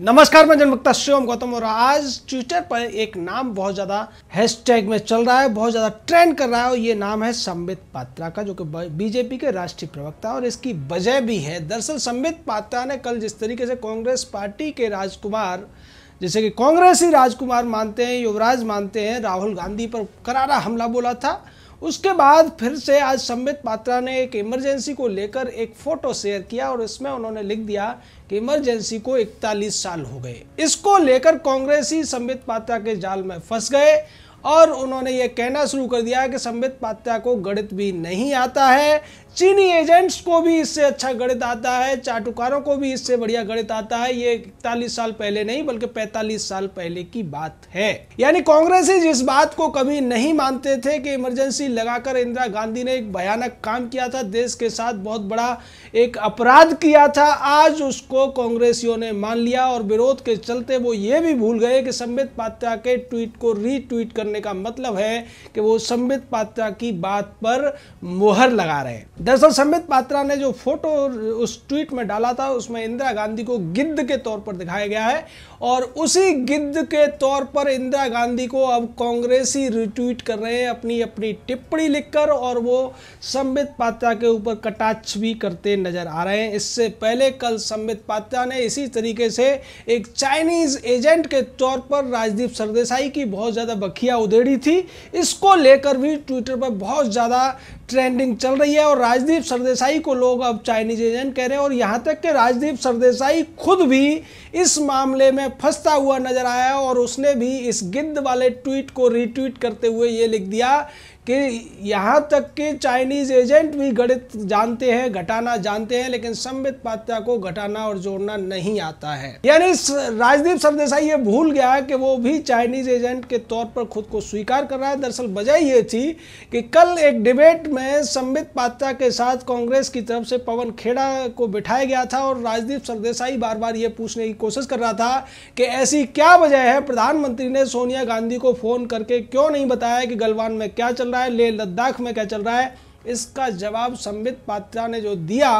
नमस्कार, मैं जनवक्ता शिवम गौतम और आज ट्विटर पर एक नाम बहुत ज़्यादा हैशटैग में चल रहा है, बहुत ज़्यादा ट्रेंड कर रहा है और ये नाम है संबित पात्रा का, जो कि बीजेपी के राष्ट्रीय प्रवक्ता। और इसकी वजह भी है। दरअसल संबित पात्रा ने कल जिस तरीके से कांग्रेस पार्टी के राजकुमार, जिसे कि कांग्रेसी राजकुमार मानते हैं, युवराज मानते हैं, राहुल गांधी पर करारा हमला बोला था, उसके बाद फिर से आज संबित पात्रा ने एक इमरजेंसी को लेकर एक फोटो शेयर किया और इसमें उन्होंने लिख दिया कि इमरजेंसी को 41 साल हो गए। इसको लेकर कांग्रेसी संबित पात्रा के जाल में फंस गए और उन्होंने ये कहना शुरू कर दिया कि संबित पात्रा को गणित भी नहीं आता है, चीनी एजेंट्स को भी इससे अच्छा गणित आता है, चाटुकारों को भी इससे बढ़िया गणित आता है। ये 41 साल पहले नहीं बल्कि 45 साल पहले की बात है। यानी कांग्रेसी जिस बात को कभी नहीं मानते थे कि इमरजेंसी लगाकर इंदिरा गांधी ने एक भयानक काम किया था, देश के साथ बहुत बड़ा एक अपराध किया था, आज उसको कांग्रेसियों ने मान लिया और विरोध के चलते वो ये भी भूल गए कि संबित पात्रा के ट्वीट को रीट्वीट करने का मतलब है कि वो संबित पात्रा की बात पर मुहर लगा रहे हैं। दरअसल संबित पात्रा ने जो फोटो उस ट्वीट में डाला था उसमें इंदिरा गांधी को गिद्ध के तौर पर दिखाया गया है और उसी गिद्ध के तौर पर इंदिरा गांधी को अब कांग्रेसी रिट्वीट कर रहे हैं अपनी अपनी टिप्पणी लिखकर, और वो संबित पात्रा के ऊपर कटाक्ष भी करते नजर आ रहे हैं। इससे पहले कल संबित पात्रा ने इसी तरीके से एक चाइनीज एजेंट के तौर पर राजदीप सरदेसाई की बहुत ज्यादा बखिया उधेड़ी थी। इसको लेकर भी ट्विटर पर बहुत ज्यादा ट्रेंडिंग चल रही है और राजदीप सरदेसाई को लोग अब चाइनीज एजेंट कह रहे हैं और यहाँ तक कि राजदीप सरदेसाई खुद भी इस मामले में फंसता हुआ नजर आया और उसने भी इस गिद्ध वाले ट्वीट को रीट्वीट करते हुए ये लिख दिया कि यहाँ तक कि चाइनीज एजेंट भी गणित जानते हैं, घटाना जानते हैं, लेकिन संबित पात्रा को घटाना और जोड़ना नहीं आता है। यानी राजदीप सरदेसाई ये भूल गया कि वो भी चाइनीज एजेंट के तौर पर खुद को स्वीकार कर रहा है। दरअसल वजह ये थी कि कल एक डिबेट में संबित पात्रा के साथ कांग्रेस की तरफ से पवन खेड़ा को बिठाया गया था और राजदीप सरदेसाई बार बार ये पूछने की कोशिश कर रहा था कि ऐसी क्या वजह है, प्रधानमंत्री ने सोनिया गांधी को फोन करके क्यों नहीं बताया कि गलवान में क्या चल रहा है, लेह लद्दाख में क्या चल रहा है। इसका जवाब संबित पात्रा ने जो दिया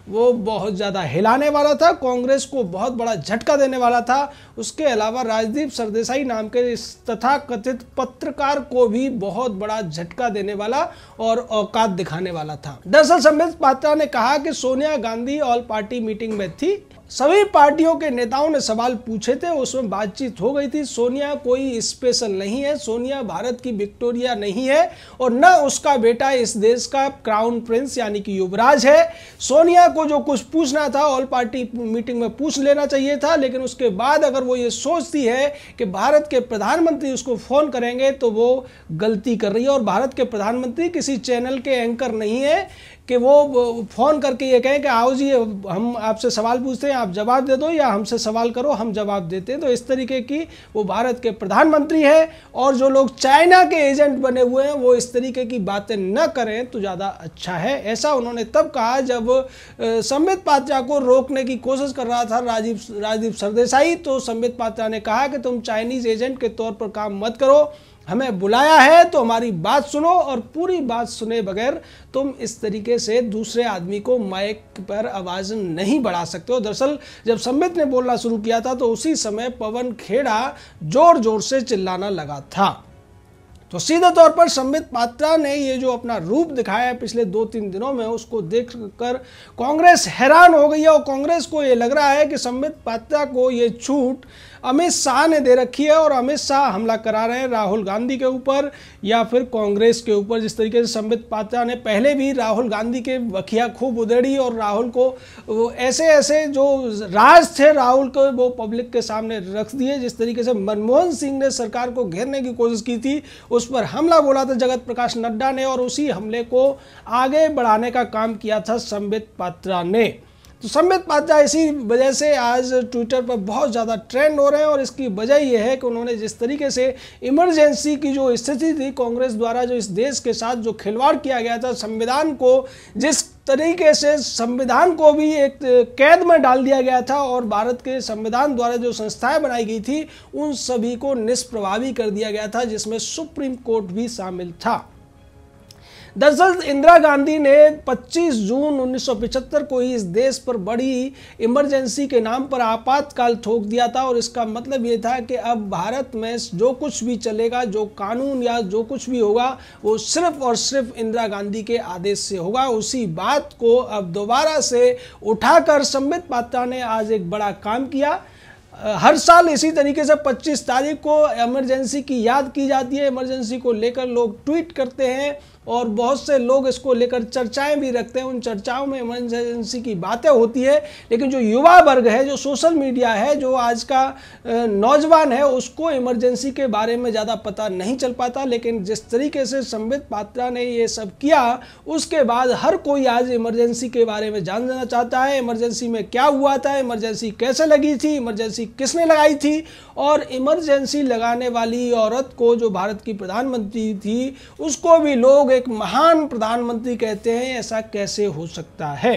वो बहुत ज़्यादा हिलाने वाला था, कांग्रेस को बहुत बड़ा झटका देने वाला था। उसके अलावा राजदीप सरदेसाई नाम के इस तथाकथित पत्रकार को भी बहुत बड़ा झटका देने वाला और औकात दिखाने वाला था। दरअसल संबित पात्रा ने कहा कि Sonia Gandhi all party meeting में थी, सभी पार्टियों के नेताओं ने सवाल पूछे थे, उसमें बातचीत हो गई थी। सोनिया कोई स्पेशल नहीं है, सोनिया भारत की विक्टोरिया नहीं है और न उसका बेटा इस देश का क्राउन प्रिंस यानी कि युवराज है। सोनिया को जो कुछ पूछना था ऑल पार्टी मीटिंग में पूछ लेना चाहिए था, लेकिन उसके बाद अगर वो ये सोचती है कि भारत के प्रधानमंत्री उसको फोन करेंगे तो वो गलती कर रही है। और भारत के प्रधानमंत्री किसी चैनल के एंकर नहीं है कि वो फोन करके ये कहें कि आओ जी हम आपसे सवाल पूछते हैं, आप जवाब दे दो, या हमसे सवाल करो हम जवाब देते हैं। तो इस तरीके की वो भारत के प्रधानमंत्री है और जो लोग चाइना के एजेंट बने हुए हैं वो इस तरीके की बातें न करें तो ज़्यादा अच्छा है। ऐसा उन्होंने तब कहा जब संबित पात्रा को रोकने की कोशिश कर रहा था राजदीप सरदेसाई। तो संबित पात्रा ने कहा कि तुम चाइनीज एजेंट के तौर पर काम मत करो, हमें बुलाया है तो हमारी बात सुनो और पूरी बात सुने बगैर तुम इस तरीके से दूसरे आदमी को माइक पर आवाज़ नहीं बढ़ा सकते हो। दरअसल जब संबित ने बोलना शुरू किया था तो उसी समय पवन खेड़ा जोर जोर से चिल्लाना लगा था। तो सीधे तौर पर संबित पात्रा ने ये जो अपना रूप दिखाया है पिछले 2-3 दिनों में, उसको देखकर कांग्रेस हैरान हो गई है और कांग्रेस को ये लग रहा है कि संबित पात्रा को ये छूट अमित शाह ने दे रखी है और अमित शाह हमला करा रहे हैं राहुल गांधी के ऊपर या फिर कांग्रेस के ऊपर। जिस तरीके से संबित पात्रा ने पहले भी राहुल गांधी के बखिया खूब उधेड़ी और राहुल को ऐसे ऐसे जो राज थे राहुल को वो पब्लिक के सामने रख दिए। जिस तरीके से मनमोहन सिंह ने सरकार को घेरने की कोशिश की थी, उस पर हमला बोला था जगत प्रकाश नड्डा ने और उसी हमले को आगे बढ़ाने का काम किया था संबित पात्रा ने। तो संबित पात्रा इसी वजह से आज ट्विटर पर बहुत ज़्यादा ट्रेंड हो रहे हैं और इसकी वजह यह है कि उन्होंने जिस तरीके से इमरजेंसी की जो स्थिति थी कांग्रेस द्वारा जो इस देश के साथ जो खिलवाड़ किया गया था, संविधान को जिस तरीके से संविधान को भी एक कैद में डाल दिया गया था और भारत के संविधान द्वारा जो संस्थाएं बनाई गई थी उन सभी को निष्प्रभावी कर दिया गया था, जिसमें सुप्रीम कोर्ट भी शामिल था। दरअसल इंदिरा गांधी ने 25 जून 1975 को ही इस देश पर बड़ी इमरजेंसी के नाम पर आपातकाल थोप दिया था और इसका मतलब ये था कि अब भारत में जो कुछ भी चलेगा, जो कानून या जो कुछ भी होगा वो सिर्फ और सिर्फ इंदिरा गांधी के आदेश से होगा। उसी बात को अब दोबारा से उठाकर संबित पात्रा ने आज एक बड़ा काम किया। हर साल इसी तरीके से 25 तारीख को इमरजेंसी की याद की जाती है। इमरजेंसी को लेकर लोग ट्वीट करते हैं और बहुत से लोग इसको लेकर चर्चाएं भी रखते हैं। उन चर्चाओं में इमरजेंसी की बातें होती है, लेकिन जो युवा वर्ग है, जो सोशल मीडिया है, जो आज का नौजवान है, उसको इमरजेंसी के बारे में ज़्यादा पता नहीं चल पाता। लेकिन जिस तरीके से संबित पात्रा ने ये सब किया, उसके बाद हर कोई आज इमरजेंसी के बारे में जानना चाहता है। इमरजेंसी में क्या हुआ था, इमरजेंसी कैसे लगी थी, इमरजेंसी किसने लगाई थी, और इमरजेंसी लगाने वाली औरत को, जो भारत की प्रधानमंत्री थी, उसको भी लोग एक महान प्रधानमंत्री कहते हैं। ऐसा कैसे हो सकता है?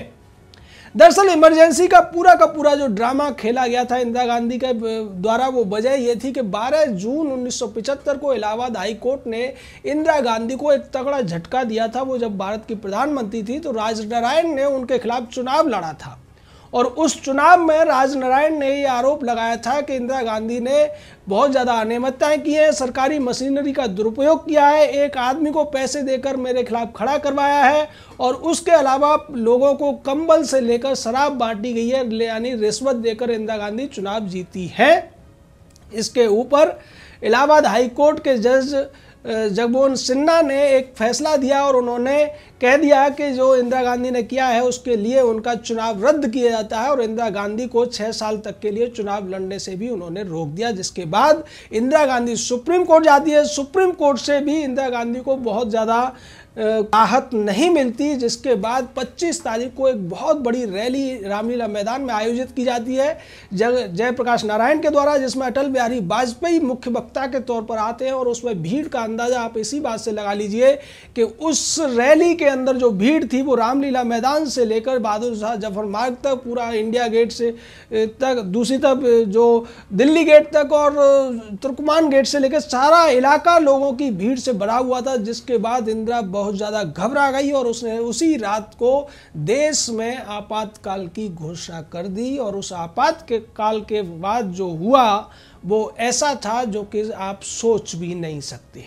दरअसल इमरजेंसी का पूरा जो ड्रामा खेला गया था इंदिरा गांधी के द्वारा, वो वजह ये थी कि 12 जून 1975 को इलाहाबाद हाई कोर्ट ने इंदिरा गांधी को एक तगड़ा झटका दिया था। वो जब भारत की प्रधानमंत्री थी तो राजनारायण ने उनके खिलाफ चुनाव लड़ा था और उस चुनाव में राजनारायण ने ये आरोप लगाया था कि इंदिरा गांधी ने बहुत ज़्यादा अनियमितताएं की हैं, सरकारी मशीनरी का दुरुपयोग किया है, एक आदमी को पैसे देकर मेरे खिलाफ खड़ा करवाया है और उसके अलावा लोगों को कंबल से लेकर शराब बांटी गई है, यानी रिश्वत देकर इंदिरा गांधी चुनाव जीती है। इसके ऊपर इलाहाबाद हाई कोर्ट के जज जगमोहन सिन्हा ने एक फैसला दिया और उन्होंने कह दिया कि जो इंदिरा गांधी ने किया है उसके लिए उनका चुनाव रद्द किया जाता है और इंदिरा गांधी को 6 साल तक के लिए चुनाव लड़ने से भी उन्होंने रोक दिया। जिसके बाद इंदिरा गांधी सुप्रीम कोर्ट जाती है। सुप्रीम कोर्ट से भी इंदिरा गांधी को बहुत ज़्यादा राहत नहीं मिलती, जिसके बाद 25 तारीख को एक बहुत बड़ी रैली रामलीला मैदान में आयोजित की जाती है जयप्रकाश नारायण के द्वारा, जिसमें अटल बिहारी वाजपेयी मुख्य वक्ता के तौर पर आते हैं। और उसमें भीड़ का अंदाजा आप इसी बात से लगा लीजिए कि उस रैली के अंदर जो भीड़ थी वो रामलीला मैदान से लेकर बहादुर शाह जफर मार्ग तक, पूरा इंडिया गेट से तक, दूसरी तरफ जो दिल्ली गेट तक और तुर्कमान गेट से लेकर सारा इलाका लोगों की भीड़ से भरा हुआ था। जिसके बाद इंदिरा बहुत ज़्यादा घबरा गई और उसने उसी रात को देश में आपातकाल की घोषणा कर दी। और उस आपातकाल के बाद जो हुआ वो ऐसा था जो कि आप सोच भी नहीं सकते।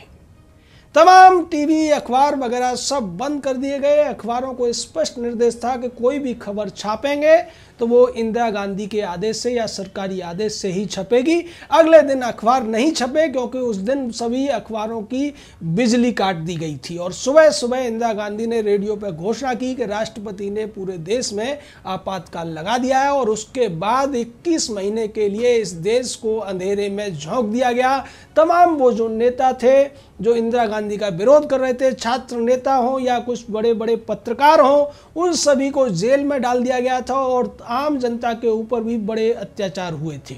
तमाम टीवी, अखबार वगैरह सब बंद कर दिए गए। अखबारों को स्पष्ट निर्देश था कि कोई भी खबर छापेंगे तो वो इंदिरा गांधी के आदेश से या सरकारी आदेश से ही छपेगी। अगले दिन अखबार नहीं छपे क्योंकि उस दिन सभी अखबारों की बिजली काट दी गई थी। और सुबह सुबह इंदिरा गांधी ने रेडियो पर घोषणा की कि राष्ट्रपति ने पूरे देश में आपातकाल लगा दिया है। और उसके बाद 21 महीने के लिए इस देश को अंधेरे में झोंक दिया गया। तमाम वो जो नेता थे जो इंदिरा गांधी का विरोध कर रहे थे, छात्र नेता हों या कुछ बड़े बड़े पत्रकार हों, उन सभी को जेल में डाल दिया गया था और आम जनता के ऊपर भी बड़े अत्याचार हुए थे।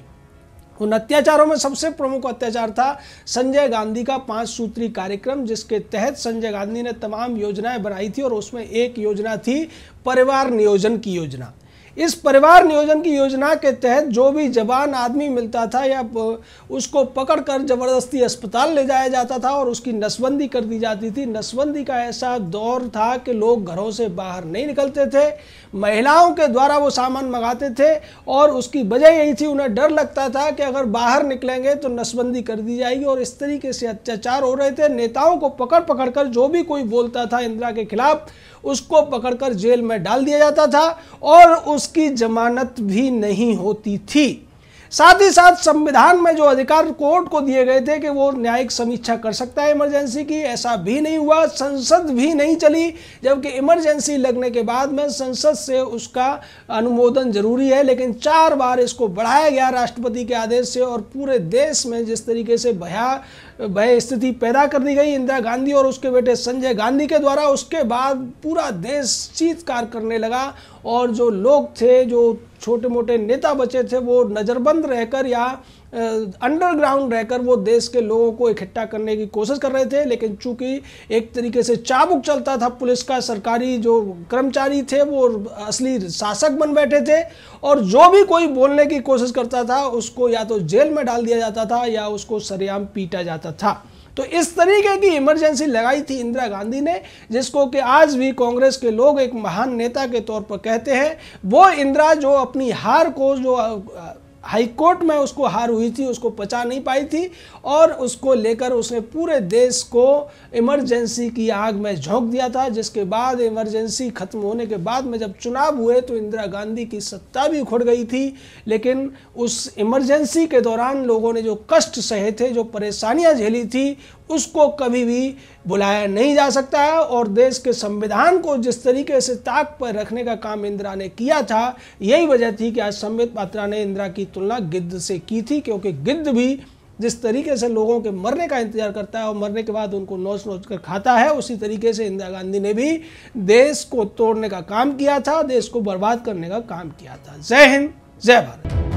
उन अत्याचारों में सबसे प्रमुख अत्याचार था संजय गांधी का 5 सूत्री कार्यक्रम, जिसके तहत संजय गांधी ने तमाम योजनाएं बनाई थी और उसमें एक योजना थी परिवार नियोजन की योजना। इस परिवार नियोजन की योजना के तहत जो भी जवान आदमी मिलता था या उसको पकड़कर जबरदस्ती अस्पताल ले जाया जाता था और उसकी नसबंदी कर दी जाती थी। नसबंदी का ऐसा दौर था कि लोग घरों से बाहर नहीं निकलते थे, महिलाओं के द्वारा वो सामान मंगाते थे और उसकी वजह यही थी, उन्हें डर लगता था कि अगर बाहर निकलेंगे तो नसबंदी कर दी जाएगी। और इस तरीके से अत्याचार हो रहे थे। नेताओं को पकड़ पकड़ कर जो भी कोई बोलता था इंदिरा के खिलाफ उसको पकड़कर जेल में डाल दिया जाता था और उसकी जमानत भी नहीं होती थी। साथ ही साथ संविधान में जो अधिकार कोर्ट को दिए गए थे कि वो न्यायिक समीक्षा कर सकता है इमरजेंसी की, ऐसा भी नहीं हुआ। संसद भी नहीं चली, जबकि इमरजेंसी लगने के बाद में संसद से उसका अनुमोदन जरूरी है। लेकिन 4 बार इसको बढ़ाया गया राष्ट्रपति के आदेश से और पूरे देश में जिस तरीके से भय स्थिति पैदा कर दी गई इंदिरा गांधी और उसके बेटे संजय गांधी के द्वारा, उसके बाद पूरा देश चीत्कार करने लगा और जो लोग थे, जो छोटे मोटे नेता बचे थे, वो नज़रबंद रहकर या अंडरग्राउंड रहकर वो देश के लोगों को इकट्ठा करने की कोशिश कर रहे थे। लेकिन चूंकि एक तरीके से चाबुक चलता था पुलिस का, सरकारी जो कर्मचारी थे वो असली शासक बन बैठे थे और जो भी कोई बोलने की कोशिश करता था उसको या तो जेल में डाल दिया जाता था या उसको सरेआम पीटा जाता था। तो इस तरीके की इमरजेंसी लगाई थी इंदिरा गांधी ने, जिसको कि आज भी कांग्रेस के लोग एक महान नेता के तौर पर कहते हैं। वो इंदिरा जो अपनी हार को, जो हाई कोर्ट में उसको हार हुई थी, उसको पचा नहीं पाई थी और उसको लेकर उसने पूरे देश को इमरजेंसी की आग में झोंक दिया था। जिसके बाद इमरजेंसी खत्म होने के बाद में जब चुनाव हुए तो इंदिरा गांधी की सत्ता भी उखड़ गई थी, लेकिन उस इमरजेंसी के दौरान लोगों ने जो कष्ट सहे थे, जो परेशानियां झेली थी, उसको कभी भी भुलाया नहीं जा सकता है। और देश के संविधान को जिस तरीके से ताक पर रखने का काम इंदिरा ने किया था, यही वजह थी कि आज संबित पात्रा ने इंदिरा की तुलना गिद्ध से की थी, क्योंकि गिद्ध भी जिस तरीके से लोगों के मरने का इंतजार करता है और मरने के बाद उनको नोच नोच कर खाता है, उसी तरीके से इंदिरा गांधी ने भी देश को तोड़ने का काम किया था, देश को बर्बाद करने का काम किया था। जय हिंद, जय भारत।